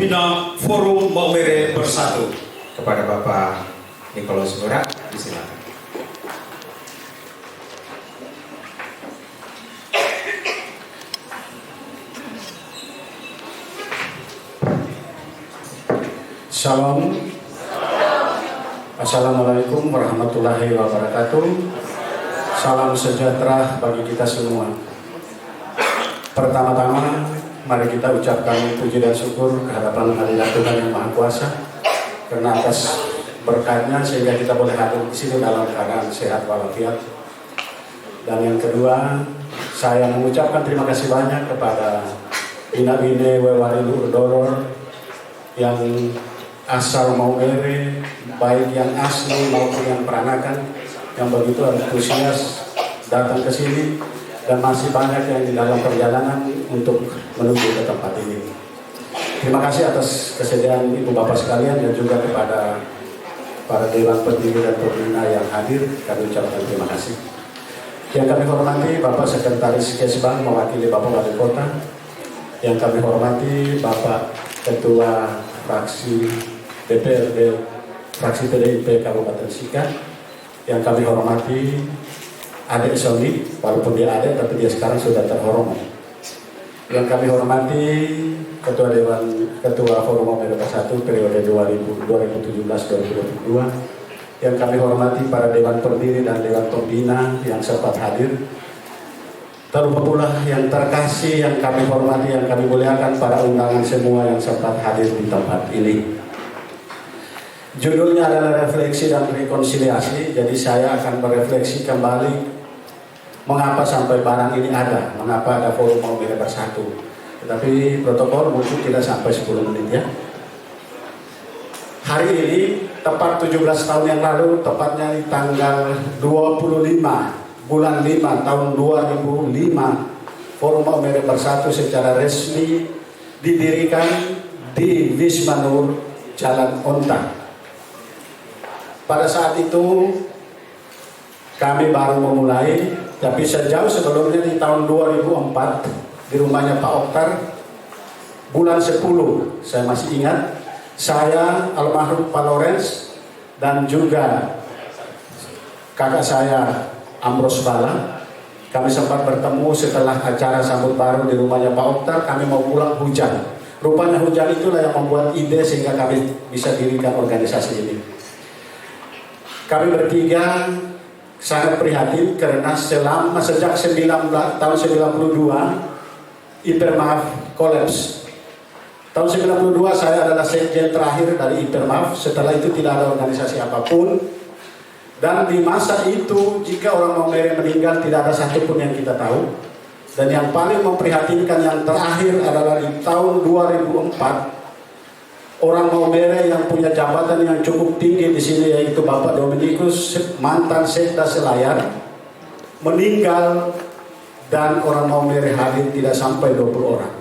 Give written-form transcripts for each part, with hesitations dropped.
Pembina Forum Maumere Bersatu. Kepada Bapak Nikolaus Mura, disilakan. Salam. Assalamualaikum warahmatullahi wabarakatuh. Salam sejahtera bagi kita semua. Pertama-tama, mari kita ucapkan puji dan syukur kehadapan hadirat Tuhan Yang Maha Kuasa, karena atas berkatnya sehingga kita boleh hadir di sini dalam keadaan sehat walafiat. Dan yang kedua, saya mengucapkan terima kasih banyak kepada Bina Bine Wewarilu Urdoror yang asal Maumere, baik yang asli maupun yang peranakan, yang begitu antusias datang ke sini, dan masih banyak yang di dalam perjalanan untuk menuju ke tempat ini. Terima kasih atas kesediaan Ibu Bapak sekalian dan juga kepada para dewan pendiri dan pembina yang hadir, kami ucapkan terima kasih. Yang kami hormati Bapak Sekretaris Kesbang mewakili Bapak Wali Kota, yang kami hormati Bapak Ketua Fraksi DPRD Fraksi PDIP Kabupaten Sika, yang kami hormati Adik Sony, walaupun dia adik tapi dia sekarang sudah terhormat. Yang kami hormati Ketua Forum Maumere Bersatu periode 2017-2022, yang kami hormati para dewan pendiri dan dewan pembina yang sempat hadir. Terlebih pula yang terkasih, yang kami hormati, yang kami muliakan para undangan semua yang sempat hadir di tempat ini. Judulnya adalah refleksi dan rekonsiliasi, jadi saya akan berefleksi kembali mengapa sampai barang ini ada, mengapa ada Forum Maumere Bersatu. Tetapi protokol mungkin tidak sampai 10 menit ya. Hari ini tepat 17 tahun yang lalu, tepatnya di tanggal 25 bulan 5 tahun 2005, Forum Maumere Bersatu secara resmi didirikan di Wisma Nur Jalan Onta. Pada saat itu kami baru memulai, tapi sejauh sebelumnya di tahun 2004 di rumahnya Pak Oktar, bulan 10 saya masih ingat, saya almarhum Pak Lorenz dan juga kakak saya Amros Bala, kami sempat bertemu setelah acara sambut baru di rumahnya Pak Oktar. Kami mau pulang, hujan. Rupanya hujan itulah yang membuat ide sehingga kami bisa dirikan organisasi ini. Kami bertiga sangat prihatin karena sejak tahun 92 Ipermaf kolaps. Tahun 92 saya adalah sekjen terakhir dari Ipermaf. Setelah itu tidak ada organisasi apapun. Dan di masa itu jika orang Maumere meninggal tidak ada satupun yang kita tahu. Dan yang paling memprihatinkan yang terakhir adalah di tahun 2004. Orang Maumere yang punya jabatan yang cukup tinggi di sini yaitu Bapak Dominikus, mantan Sekda Selayar, meninggal dan orang Maumere hadir tidak sampai 20 orang.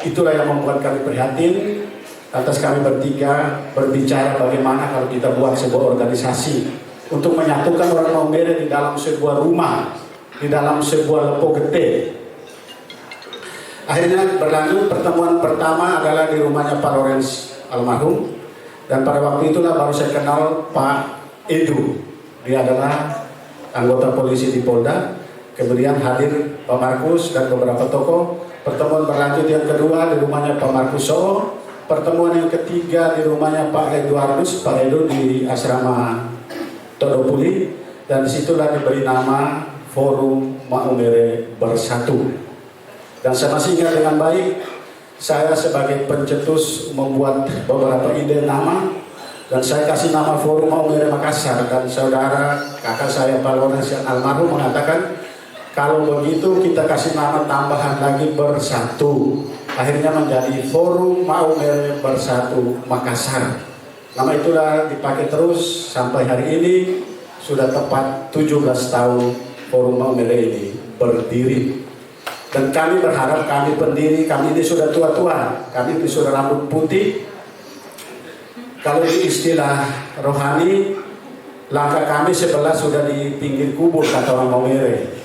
Itulah yang membuat kami prihatin. Atas kami bertiga berbicara bagaimana kalau kita buat sebuah organisasi untuk menyatukan orang Maumere di dalam sebuah rumah, di dalam sebuah lepo gede. Akhirnya berlanjut, pertemuan pertama adalah di rumahnya Pak Lorenz almarhum, dan pada waktu itulah baru saya kenal Pak Edu. Dia adalah anggota polisi di Polda. Kemudian hadir Pak Markus dan beberapa tokoh. Pertemuan berlanjut yang kedua di rumahnya Pak Markus Solo. Pertemuan yang ketiga di rumahnya Pak Eduardus, Pak Edu di asrama Todopuli, dan disitulah diberi nama Forum Maumere Bersatu. Dan saya masih ingat dengan baik, saya sebagai pencetus membuat beberapa ide nama, dan saya kasih nama Forum Maumere Makassar, dan saudara kakak saya Pak Lorenz yang almarhum mengatakan, kalau begitu kita kasih nama tambahan lagi Bersatu. Akhirnya menjadi Forum Maumere Bersatu Makassar. Nama itulah dipakai terus sampai hari ini, sudah tepat 17 tahun Forum Maumere ini berdiri. Dan kami berharap, kami pendiri, kami ini sudah tua-tua, kami ini sudah rambut putih. Kalau ini istilah rohani, langkah kami sebelah sudah di pinggir kubur, kata orang Maumere.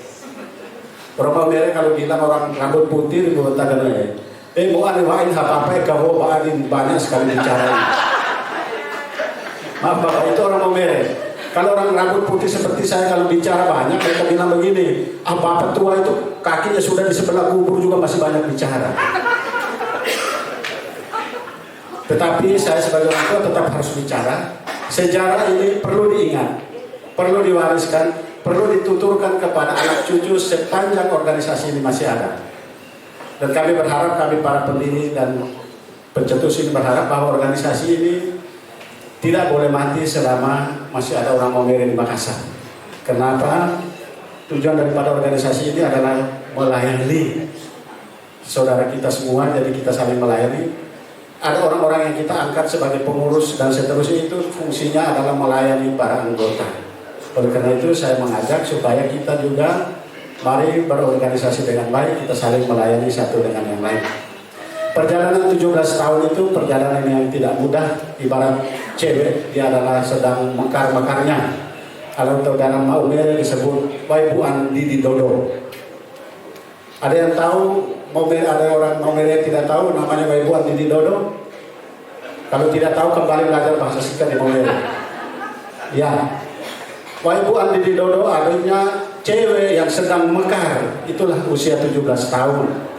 Orang Maumere kalau bilang orang rambut putih, Mau wain apa-apa kau banyak sekali bicara. Maaf Bapak, itu orang Maumere. Kalau orang rambut putih seperti saya kalau bicara banyak, mereka bilang begini, Bapak tua itu kakinya sudah di sebelah kubur juga masih banyak bicara. Tetapi saya sebagai orang tua tetap harus bicara. Sejarah ini perlu diingat, perlu diwariskan, perlu dituturkan kepada anak cucu sepanjang organisasi ini masih ada. Dan kami berharap, kami para pendiri dan pencetus ini berharap bahwa organisasi ini tidak boleh mati selama masih ada orang Maumere di Makassar. Kenapa? Tujuan daripada organisasi ini adalah melayani saudara kita semua, jadi kita saling melayani. Ada orang-orang yang kita angkat sebagai pengurus dan seterusnya, itu fungsinya adalah melayani para anggota. Oleh karena itu saya mengajak supaya kita juga mari berorganisasi dengan baik, kita saling melayani satu dengan yang lain. Perjalanan 17 tahun itu perjalanan yang tidak mudah. Ibarat cewek, dia adalah sedang mekar-mekarnya. Kalau dalam Maumere disebut Waibuan Didi Dodo. Ada yang tahu Maumere, ada orang Maumere tidak tahu namanya Waibuan Didi Dodo? Kalau tidak tahu kembali belajar bahasa Sika di Maumere. Ya, Waibuan Didi Dodo adanya cewek yang sedang mekar, itulah usia 17 tahun.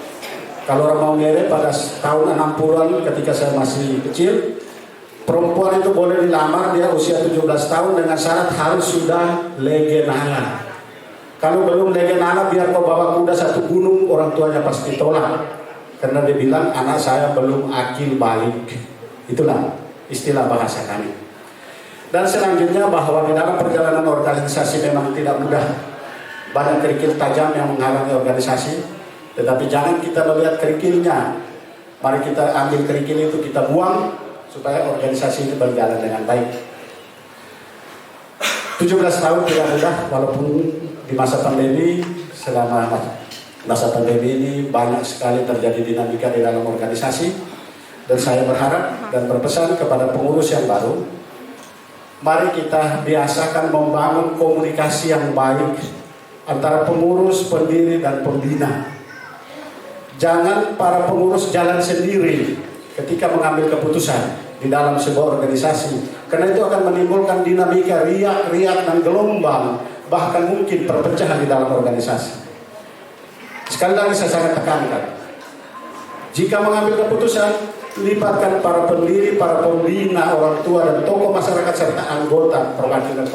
Kalau orang Maumere pada tahun 60-an ketika saya masih kecil, perempuan itu boleh dilamar dia usia 17 tahun dengan syarat harus sudah lege nala. Kalau belum lege nala, biar kau bawa kuda satu gunung, orang tuanya pasti tolak. Karena dia bilang anak saya belum akil balik. Itulah istilah bahasa kami. Dan selanjutnya bahwa di dalam perjalanan organisasi memang tidak mudah. Banyak kerikil tajam yang menghalangi organisasi, tetapi jangan kita melihat kerikilnya. Mari kita ambil kerikil itu, kita buang supaya organisasi ini berjalan dengan baik. 17 tahun tidak mudah, walaupun di masa pandemi, selama masa pandemi ini banyak sekali terjadi dinamika di dalam organisasi. Dan saya berharap dan berpesan kepada pengurus yang baru, mari kita biasakan membangun komunikasi yang baik antara pengurus, pendiri, dan pembina. Jangan para pengurus jalan sendiri ketika mengambil keputusan di dalam sebuah organisasi, karena itu akan menimbulkan dinamika riak-riak dan gelombang, bahkan mungkin perpecahan di dalam organisasi. Sekali lagi saya sangat tekankan, jika mengambil keputusan, libatkan para pendiri, para pembina, orang tua, dan tokoh masyarakat serta anggota, perwakilan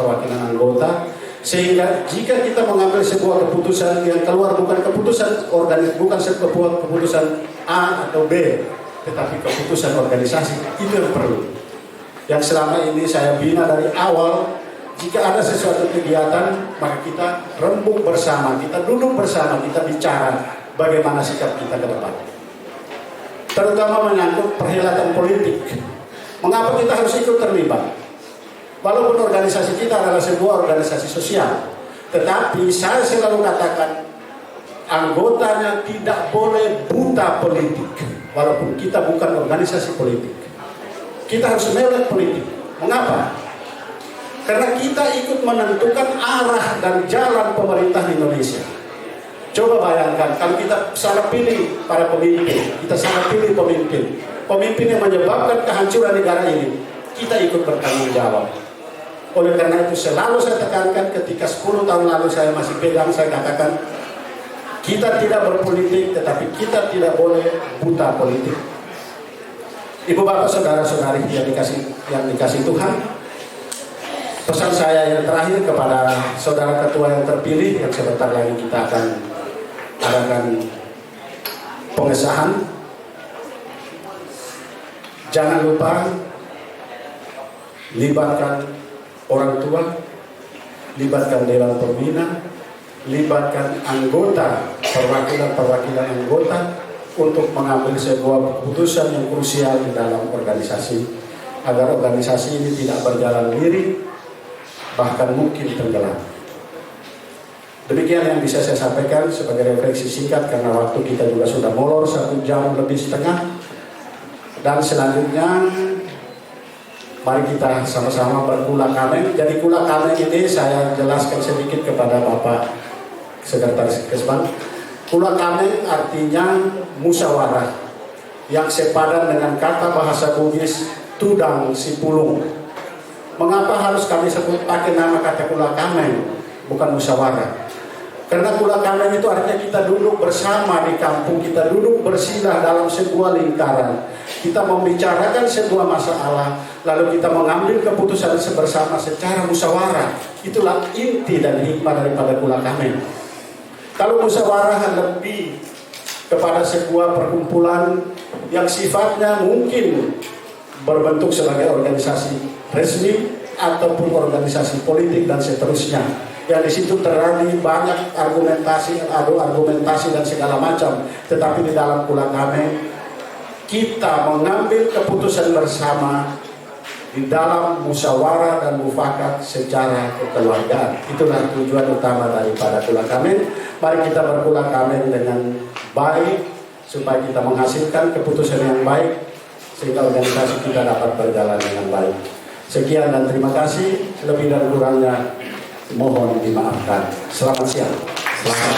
anggota. Sehingga jika kita mengambil sebuah keputusan yang keluar bukan keputusan bukan sebuah keputusan A atau B, tetapi keputusan organisasi, itu yang perlu. Yang selama ini saya bina dari awal, jika ada sesuatu kegiatan, maka kita rembuk bersama, kita duduk bersama, kita bicara bagaimana sikap kita ke depan. Terutama menyangkut perhelatan politik. Mengapa kita harus ikut terlibat? Walaupun organisasi kita adalah sebuah organisasi sosial, tetapi saya selalu katakan anggotanya tidak boleh buta politik. Walaupun kita bukan organisasi politik, kita harus melek politik. Mengapa? Karena kita ikut menentukan arah dan jalan pemerintah Indonesia. Coba bayangkan kalau kita salah pilih para pemimpin, kita salah pilih pemimpin yang menyebabkan kehancuran negara ini, kita ikut bertanggung jawab. Oleh karena itu selalu saya tekankan, ketika 10 tahun lalu saya masih pegang, saya katakan kita tidak berpolitik, tetapi kita tidak boleh buta politik. Ibu bapak saudara-saudari yang dikasih Tuhan, pesan saya yang terakhir kepada saudara ketua yang terpilih, yang sebentar lagi kita akan adakan pengesahan, jangan lupa libatkan orang tua, libatkan dewan pembina, libatkan anggota, perwakilan anggota untuk mengambil sebuah keputusan yang krusial di dalam organisasi, agar organisasi ini tidak berjalan lirik, bahkan mungkin tenggelam. Demikian yang bisa saya sampaikan sebagai refleksi singkat, karena waktu kita juga sudah molor 1 jam lebih setengah. Dan selanjutnya mari kita sama-sama berkula kameng. Jadi kula kameng ini saya jelaskan sedikit kepada Bapak Sekretaris Kesban. Kula kameng artinya musyawarah. yang sepadan dengan kata bahasa Bugis tudang sipulung. Mengapa harus kami sebut pakai nama kata kula kameng, bukan musyawarah? Karena kula kameng itu artinya kita duduk bersama di kampung, kita duduk bersilah dalam sebuah lingkaran. Kita membicarakan sebuah masalah, lalu kita mengambil keputusan bersama secara musyawarah. Itulah inti dan hikmah daripada kula kameng. Kalau musyawarah lebih kepada sebuah perkumpulan yang sifatnya mungkin berbentuk sebagai organisasi resmi ataupun organisasi politik dan seterusnya, yang di situ terjadi banyak argumentasi dan segala macam. Tetapi di dalam kula kameng kita mengambil keputusan bersama di dalam musyawarah dan mufakat secara kekeluargaan. Itulah tujuan utama daripada kula kameng. Mari kita berkula kameng dengan baik supaya kita menghasilkan keputusan yang baik sehingga organisasi kita dapat berjalan dengan baik. Sekian dan terima kasih. Lebih dan kurangnya mohon dimaafkan. Selamat siang. Selamat.